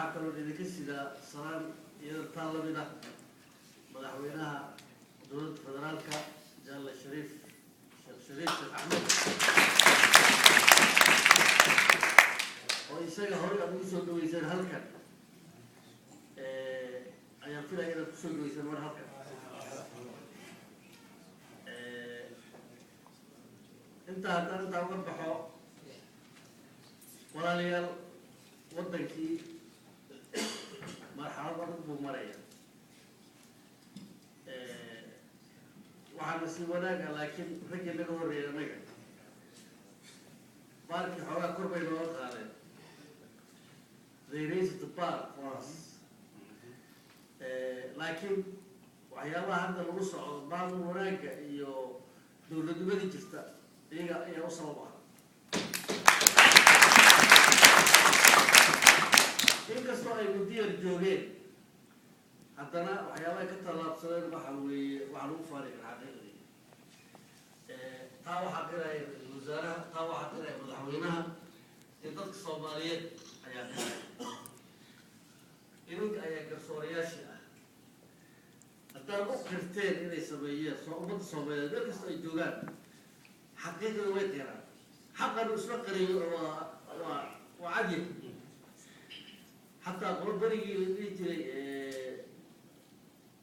وحكروا لذكسي ذا صار يطلع بنا مدحوينها دولة فدرالكا جل الشريف الشيخ أحمد ويسأل هوري أبو يسود ويسأل هلكا أيام فيها إذا تسود ويسأل ور هلكا أنت وضحوا ولا ليال ودنكي مرحلة ضرب مريا waxaan sii wanaaga laakiin ragga laga horeeyay anaga baarki xogaa kor bay noo qaadeen they raised the bar for us laakiin waxyaabaha hadda lagu socdo maamul wanaaga iyo dowladnimadii jirta iyaga ayaa u sabab ah inkastoo ay mudiyar joogeen haddana waxyaabaha ka tallaabsadeen waxa weeye waxaa lagu faari karaa xaqiiqdii taa waxaa qiraya ra-iisul wasaaraha taa waxaa qiraya madaxweynaha iyo dadka soomaaliyeed ayaa qiraya idinka ayaa garsoorayaashii ah haddaad u qirteen inay sameeyeen ummadda soomaaliyeed meel kasta ay joogaan xaqiiqdii way qiraan xaqanu isla qariyo waa cadyib xataa qolo berigii la dhihi jiray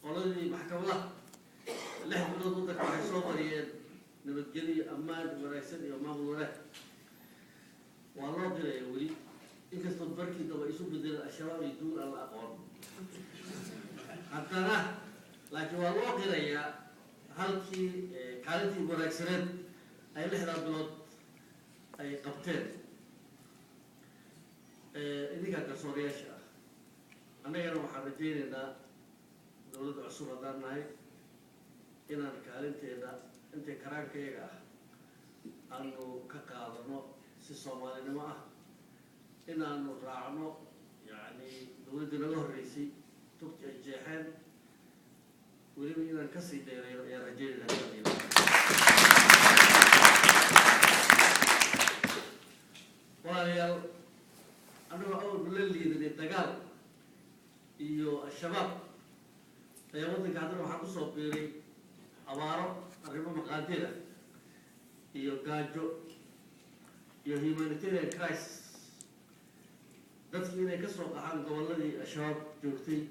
qoladii maxkamadaha 6 bilood waddanka waxay soo mariyeen nabadgelyo ammaan wanaagsan iyo maamul wanaag waa loo diraya weli inkastoo barkii daba isu bedeleen al-shabaab iyo duul aan la aqoon haddana laakiin waa loo qirayaa halkii kaalintii wanaagsaneed ay 6 bilood ay qabteen idinkaa garsoorayaasha ah annagana waxaan rajaynaynaa dowladda cusub haddaan nahay inaan kaalinteeda intay karaankayaga ah aanu ka qaadano si soomaalinimo ah inaanu raacno yani dowladdii naga horreysay tugti ay jeexeen weliba inaan kasii dheerayno ayaan rajaynaynaa walaalayaal anagoo awalba la liidanay dagaal iyo al-shabaab ayaa waddanka haddana waxaa kusoo biiray abaaro arrimo maqaadida iyo gaajo iyo humanitarian crisis dadkii inay ka soo qaxaan gobolladii al-shabaab joogtay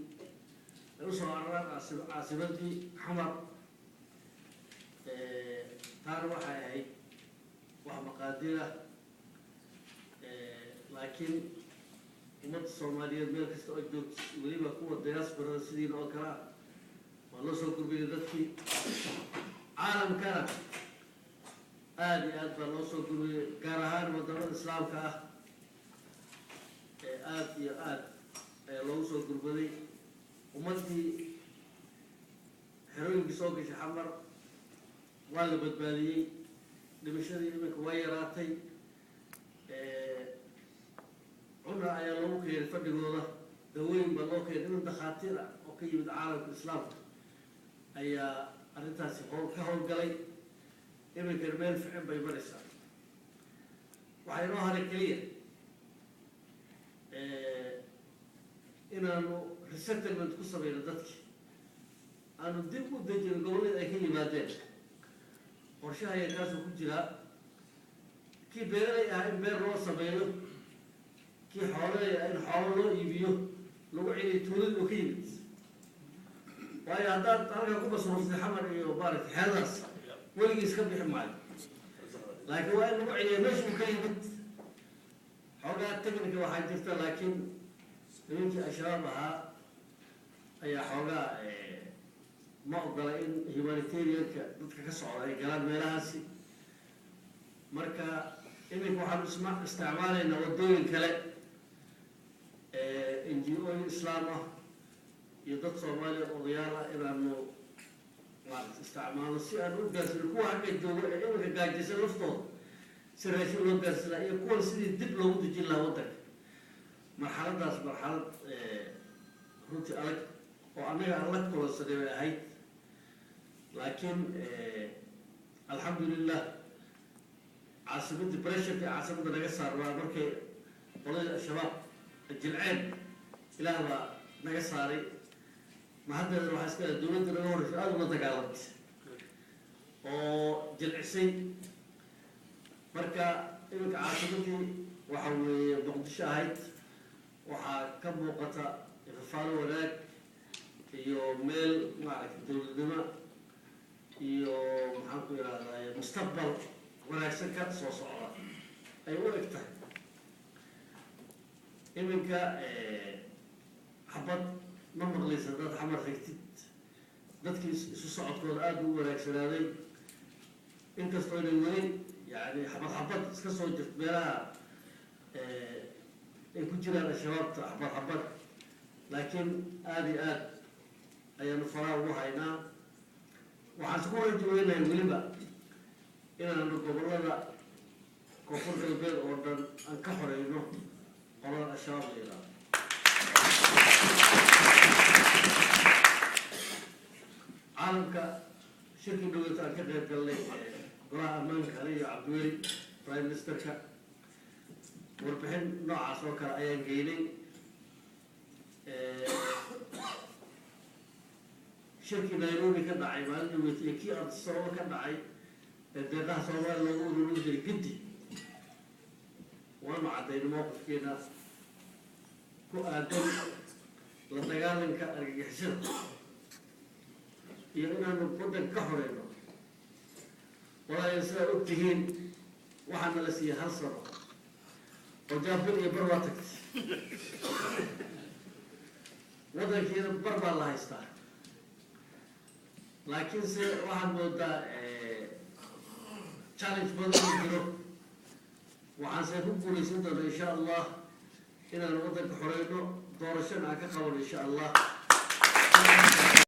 ay usoo araraan caasimadii xamar taana waxay ahayd wax maqaadida laakiin ummadda soomaaliyeed meel kasta oo joogto weliba kuwa diasporada sidiina oo kale ah waa loo soo gurbiday dadkii caalamkana aada iyo aad baa loo soo gurbiday gaar ahaan wadamada islaamka ah aada iyo aad ayaa loogu soo gurbaday ummaddii xerooyinkii soo gashay xamar waa la badbaadiyey dhimashadii iminka waa yaraatay cuna ayaa loogu keenay fadhigooda dawooyin baa loo keenay imin dakhaatiir ah oo ka yimid caalamka islaamka ayaa arrintaasi ka howlgalay iminkan meel ficin bay maraysaa waxaa inoo haray keliya inaanu resettlement ku sameyno dadki aanu dib u dejino gobollada ay ka yimaadeen qorshaha ayaa kaasuu ku jiraa kii beeralay ah in beer loo sameeyo kii xoolay ah in xoolo loo iibiyo lagu celiyo tuulada oo ka yimid waayo haddaad halkaa ku masruuftay xamar iyo maaragtay xeeladaas weligiis ka bixi maayo laakiin waa in lagu celiyo meeshuu ka yimid xoogaa technica waxaa jirta laakiin nimankii al-shabaab ahaa ayaa xoogaa ma ogola in humanitarianka dadka ka socda ay galaan meelahaasi marka iminka waxaanu isticmaalaynaa waddooyin kale NGO islaam ah iyo dad soomaaliya odayaal ah inaanu maaragta isticmaalno si aan u gaarsino kuwa halka joogo ee iminka gaajaysan laftooda si raashin loo gaarsinaa iyo kuwan sidii dib loogu dejin lahaa waddanka marxaladaas marxalad runtii adag oo annaga aan la kulansanay bay ahayd laakiin alxamdulilah caasimadii pressurkii caasimada naga saarnaa markay qoladii al-shabaab jilceen إلى نجساري ما حد يروح أسكت الدولة تروح في أول ما تقالت أو جلسي مركا إنك عاصمتي وحوي بقد شاهد وحكم وقتا يفعلوا هناك يوميل معك الدولة محاكو هذا مستقبل ولا يسكت صوصعة أي وقتها إنك حبط ما مغليس هذا حمر فكتت dadkii isu socodkooda aad u wanaagsanaaday inkastoo inay weli yani xabad iska soo jirto meelaha ay ku jiraan al-shabaabta xabad laakiin aad iyo aad ayaanu faraa ugu haynaa waxaan isku wajahaynahay weliba inaanu gobollada koonfur galbeed oo dhan aan ka xoreyno qolada al-shabaab la yidhaahdo عالمك شركة دولة الكذب قال لي قراءة أمانك علي عبد الولي برايم مينستر كا وربحين نوع عصوكا أيام جيلين شركة نيروبي كان داعي مال دولة كي أرض الصواب كان داعي الدقاء صواب لو نقول جدي وأنا عدين موقف كنا كو أدل لتقالن كأرجحسن يعني أنا نقدر كحرينا ولا ينسى أبتهين وحنا لسي هالصرا وجابني برواتك وده كده برضه الله يستاهل لكن سي واحد مودا challenge بدل كده وعن سيكون بوليس إن شاء الله إن نقدر كحرينا دورشنا كقول إن شاء الله